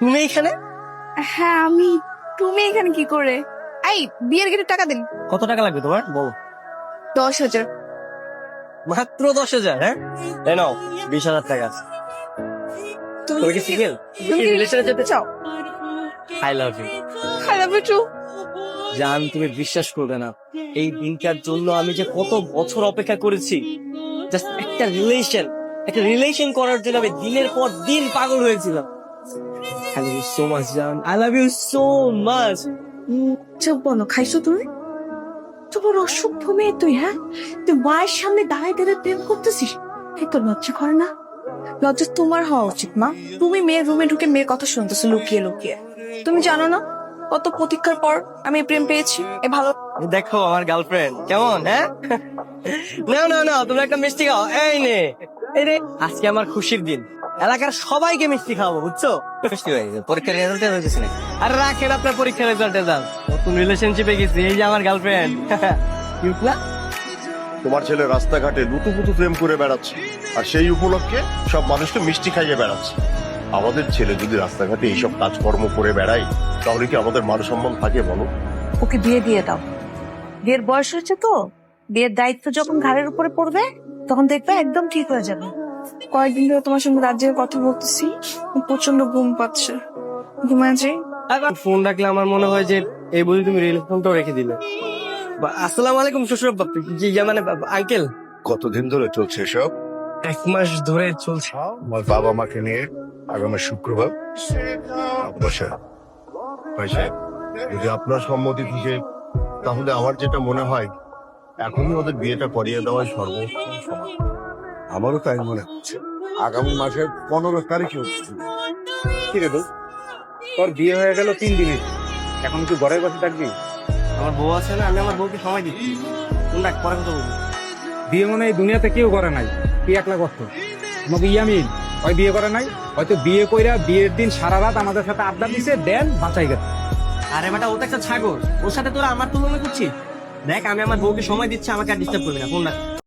তুমি এখানে? হ্যাঁ আমি। তুমি এখানে কি করে? এই বিয়ের গেটে টাকা দিন। কত টাকা লাগবে তোমার বলো? 10,000। মাত্র 10,000? হ্যাঁ, এই নাও 20,000 টাকা। তুমি কি সিঙ্গেল? তুমি কি রিলেশনে যেতে চাও? I love you. I love you too. জান, তুমি বিশ্বাস করবে না, এই দিনটার জন্য আমি যে কত বছর অপেক্ষা করেছি। জাস্ট একটা রিলেশন করার জন্য আমি দিনের পর দিন পাগল হয়েছিলাম। I love you so much জান, I love you so much. চুপ বলো, খাইছো তুমি? তোমার অসভ্য মেয়ে তুই, হ্যাঁ? তুই মায়ের সামনে দাঁড়ায় দাঁড়ায় প্রেম করতেছিস? এই তো লজ্জা করে না? লজ্জা তোমার হওয়া উচিত মা। তুমি মেয়ের রুমে ঢুকে মেয়ের কথা শুনতেছো লুকিয়ে লুকিয়ে। তুমি জানো না কত প্রতীক্ষার পর আমি এই প্রেম পেয়েছি? এই ভালো দেখো আমার গার্লফ্রেন্ড কেমন, হ্যাঁ? না না না, তুমি একটা মিষ্টি খাও, এই নে। এই রে, আজকে আমার খুশির দিন, এলাকার সবাইকে মিষ্টি খাওয়াবো, বুঝছো? পরীক্ষার রেজাল্ট হয়েছে না? আরে রাখেন আপনার পরীক্ষার রেজাল্ট। নতুন রিলেশনশিপে গেছি, এই যে আমার গার্লফ্রেন্ড। কিউট না? তোমার ছেলে রাস্তাঘাটে লুতুপুতু প্রেম করে বেড়াচ্ছে, আর সেই উপলক্ষে সব মানুষকে মিষ্টি খাইয়ে বেড়াচ্ছে। আমাদের ছেলে যদি রাস্তাঘাটে এইসব কাজকর্ম করে বেড়ায়, তাহলে কি আমাদের মান সম্মান থাকে বলো? ওকে বিয়ে দিয়ে দাও। বিয়ের বয়স হয়েছে তো, বিয়ের দায়িত্ব যখন ঘাড়ের উপরে পড়বে তখন দেখবে একদম ঠিক হয়ে যাবে। কয়েকদিন ধরে তোমার সঙ্গে রাত জেগে কথা বলতেছি, প্রচন্ড ঘুম পাচ্ছে। ঘুমায় যাই। ফোন রাখলে আমার মনে হয় যে এই বুঝি তুমি রিলেশনটাও রেখে দিলে। আসসালামু আলাইকুম শ্বশুর বাপ্পি, জি মানে আঙ্কেল। কতদিন ধরে চলছে এসব? 1 মাস ধরে চলছে। আমার বাবা মাকে নিয়ে আগামী শুক্রবার বসে পয়সা, যদি আপনার সম্মতি থাকে তাহলে আমার যেটা মনে হয় এখনই ওদের বিয়েটা করিয়ে দেওয়াই সর্বোত্তম সমাধান। আমারও তাই মনে হচ্ছে। আগামী মাসের 15 তারিখে হচ্ছে। কি রে দোস্ত, তোর বিয়ে হয়ে গেল 3 দিনে, এখন কি ঘরের বসে থাকবি? আমার বউ আছে না, আমি আমার বউকে সময় দিচ্ছি। তোমরা পরে কথা বলবো। বিয়ে মনে হয় এই দুনিয়াতে কেউ করে নাই, তুই একলা করতো। আমাকে ইয়ামিন ওই বিয়ে করে নাই, হয়তো বিয়ে কইরা বিয়ের দিন সারা রাত আমাদের সাথে আড্ডা দিছে, দেন বাঁচাই গেছে। আরে বেটা, ও তো একটা ছাগল, ওর সাথে তোরা আমার তুলনা করছিস? দেখ, আমি আমার বউকে সময় দিচ্ছি, আমাকে আর ডিস্টার্ব করবি না, ফোন রাখ।